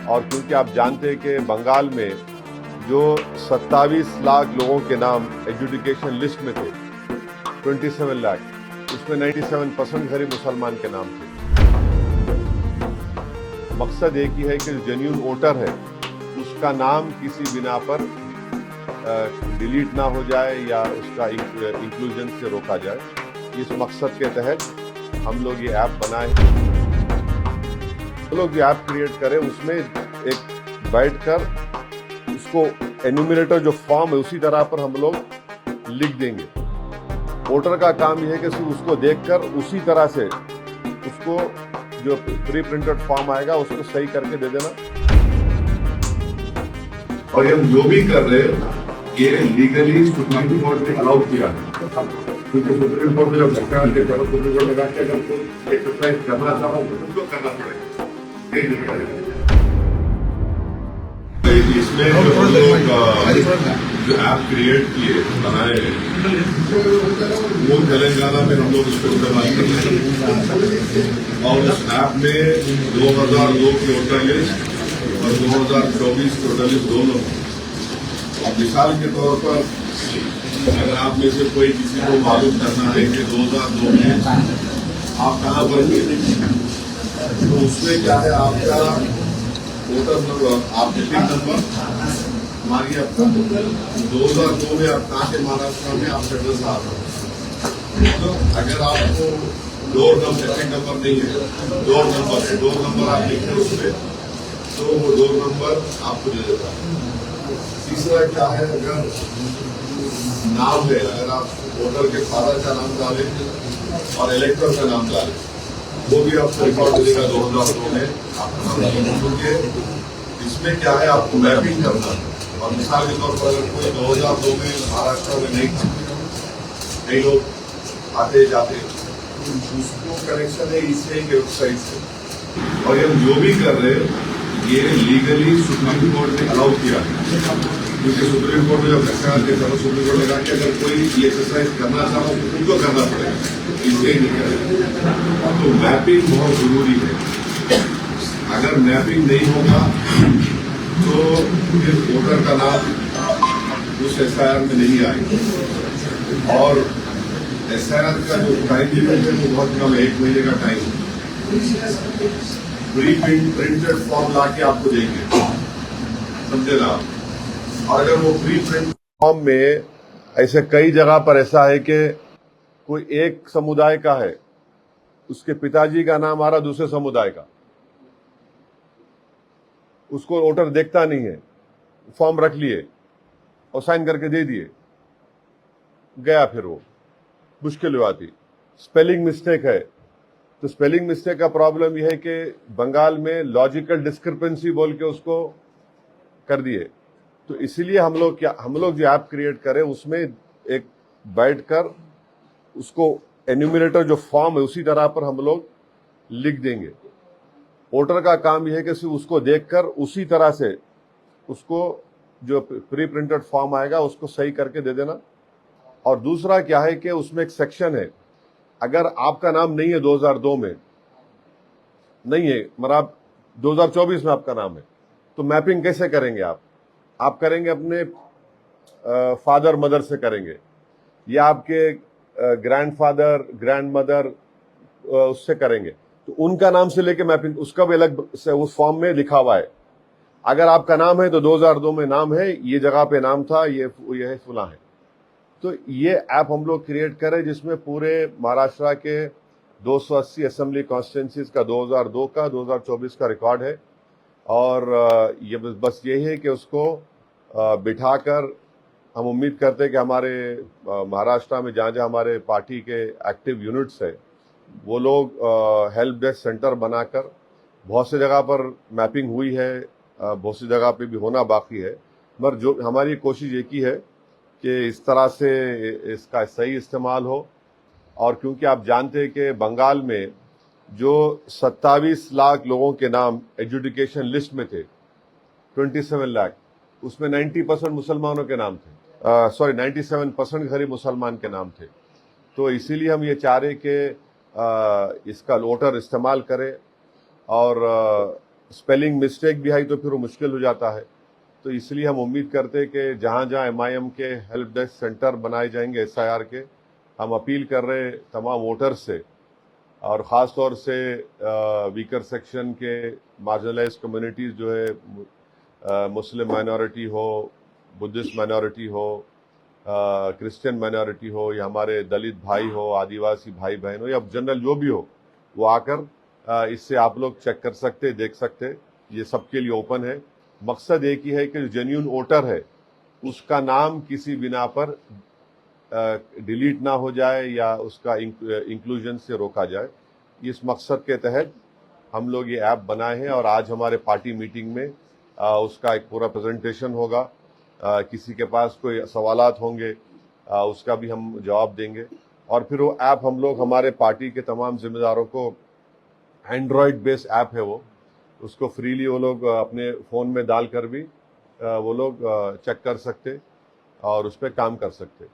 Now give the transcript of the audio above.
और क्योंकि आप जानते हैं कि बंगाल में जो 27 लाख लोगों के नाम एजुकेशन लिस्ट में थे, 27 लाख, उसमें 97% गरीब मुसलमान के नाम थे। मकसद एक ही है कि जो जेन्युइन वोटर है उसका नाम किसी बिना पर डिलीट ना हो जाए या उसका इंक्लूजन से रोका जाए। इस मकसद के तहत हम लोग ये ऐप बनाए, हम लोग ये ऐप क्रिएट करें, उसमें एक बैठकर उसको एन्यूमरेटर जो फॉर्म है उसी तरह पर हम लोग लिख देंगे। वोटर का काम यह है कि सिर्फ उसको देखकर उसी तरह से उसको जो प्री प्रिंटेड फॉर्म आएगा उसको सही करके दे देना। और हम जो भी कर रहे हैं ये लीगली सुप्रीम कोर्ट ने अलाउ किया है, क्योंकि सुप्रीम कोर्ट में जब सरकार के तरफ सुप्रीम कोर्ट लगा के अगर कोई एक्सरसाइज करना चाहो तो उसको करना पड़ेगा। इसमें जो हम लोग जो ऐप क्रिएट किए बनाए वो तेलंगाना में हम लोग उसको इस्तेमाल कर रहे हैं और उस ऐप में 2002 की वोटर लिस्ट और 2024 की वोटर लिस्ट दोनों। अब मिसाल के तौर पर अगर आप में से कोई किसी को मालूम करना है कि 2002 में आप कहाँ पर थे तो उसमें क्या है आपका वोटर नंबर, आप पिन नंबर मानिए आपका 2002 में आप कहाँ के महाराष्ट्र में आप एड्रेस आ रहा हो। तो अगर आपको डोर नंबर नहीं है, डोर नंबर है, डोर नंबर आप लिखते उसमें तो वो डोर नंबर आपको दे देता है। तीसरा क्या है, अगर नाम है, अगर आप वोटर के फादर का नाम डालें और इलेक्टर का नाम डालें वो भी आपको रिकॉर्ड मिलेगा 2002 में आपका नाम। क्योंकि इसमें क्या है आपको मैपिंग करना है और मिसाल के तौर पर अगर कोई 2002 में महाराष्ट्र में नहीं था, कई लोग आते जाते उसको कनेक्शन है इससे वेबसाइट से। और हम जो भी कर रहे हैं ये लीगली सुप्रीम कोर्ट ने अलाउ किया है, क्योंकि सुप्रीम कोर्ट में जब सरकार के तरफ सुप्रीम कोर्ट लगा कि अगर कोई ये एक्सरसाइज करना चाहो तो उनको करना पड़ेगा, इसलिए नहीं करेगा। तो मैपिंग बहुत जरूरी है। अगर मैपिंग नहीं होगा तो फिर वोटर का नाम उस एसआईआर में नहीं आएगा और एसआईआर का जो टाइम लिमिट है वो बहुत कम है, 1 महीने का टाइम। प्री प्रिंटेड फॉर्म लाके आपको देंगे, समझे ना। और अगर वो प्री प्रिंट फॉर्म में ऐसे कई जगह पर ऐसा है कि कोई एक समुदाय का है, उसके पिताजी का नाम आ रहा दूसरे समुदाय का, उसको वोटर देखता नहीं है, फॉर्म रख लिए और साइन करके दे दिए, गया, फिर वो मुश्किल हो आती। स्पेलिंग मिस्टेक है तो स्पेलिंग मिस्टेक का प्रॉब्लम यह है कि बंगाल में लॉजिकल डिस्क्रिपेंसी बोल के उसको कर दिए। तो इसीलिए हम लोग जो ऐप क्रिएट करें उसमें एक बैठकर उसको एन्यूमरेटर जो फॉर्म है उसी तरह पर हम लोग लिख देंगे। वोटर का काम यह है कि सिर्फ उसको देखकर उसी तरह से उसको जो प्री प्रिंटेड फॉर्म आएगा उसको सही करके दे देना। और दूसरा क्या है कि उसमें एक सेक्शन है, अगर आपका नाम नहीं है 2002 में नहीं है, मतलब 2024 में आपका नाम है, तो मैपिंग कैसे करेंगे आप करेंगे अपने फादर मदर से करेंगे या आपके ग्रैंडफादर ग्रैंडमदर उससे करेंगे, तो उनका नाम से लेके मैपिंग उसका भी अलग से उस फॉर्म में लिखा हुआ है। अगर आपका नाम है तो 2002 में नाम है, ये जगह पे नाम था, ये फुला है। तो ये ऐप हम लोग क्रिएट करें जिसमें पूरे महाराष्ट्र के 280 असेंबली कॉन्स्टिट्यूंसीज का 2002 का 2024 का रिकॉर्ड है। और ये बस यही है कि उसको बिठाकर हम उम्मीद करते हैं कि हमारे महाराष्ट्र में जहाँ जहाँ हमारे पार्टी के एक्टिव यूनिट्स है वो लोग हेल्प डेस्क सेंटर बनाकर, बहुत सी जगह पर मैपिंग हुई है, बहुत सी जगह पे भी होना बाकी है, मगर जो हमारी कोशिश एक ही है कि इस तरह से इसका सही इस्तेमाल हो। और क्योंकि आप जानते हैं कि बंगाल में जो 27 लाख लोगों के नाम एजुकेशन लिस्ट में थे, 27 लाख, उसमें 90% मुसलमानों के नाम थे, 97% गरीब मुसलमान के नाम थे। तो इसीलिए हम ये चाह रहे कि इसका वोटर इस्तेमाल करें और स्पेलिंग मिस्टेक भी आई तो फिर वो मुश्किल हो जाता है। तो इसलिए हम उम्मीद करते हैं कि जहाँ जहाँ MIM के हेल्प डेस्क सेंटर बनाए जाएंगे SIR के, हम अपील कर रहे हैं तमाम वोटर्स से, और ख़ास तौर से वीकर सेक्शन के मार्जिनलाइज कम्युनिटीज़ जो है, मुस्लिम माइनॉरिटी हो, बुद्धिस्ट माइनॉरिटी हो, क्रिश्चियन माइनॉरिटी हो, या हमारे दलित भाई हो, आदिवासी भाई बहन हो, या जनरल जो भी हो, वो आकर इससे आप लोग चेक कर सकते, देख सकते। ये सबके लिए ओपन है। मकसद एक ही है कि जो जेन्युइन वोटर है उसका नाम किसी बिना पर डिलीट ना हो जाए या उसका इंक्लूजन से रोका जाए। इस मकसद के तहत हम लोग ये ऐप बनाए हैं, और आज हमारे पार्टी मीटिंग में उसका एक पूरा प्रेजेंटेशन होगा। किसी के पास कोई सवालात होंगे उसका भी हम जवाब देंगे, और फिर वो ऐप हम लोग हमारे पार्टी के तमाम जिम्मेदारों को, एंड्रॉयड बेस्ड ऐप है वो, उसको फ्रीली वो लोग अपने फ़ोन में डालकर भी वो लोग चेक कर सकते और उस पर काम कर सकते।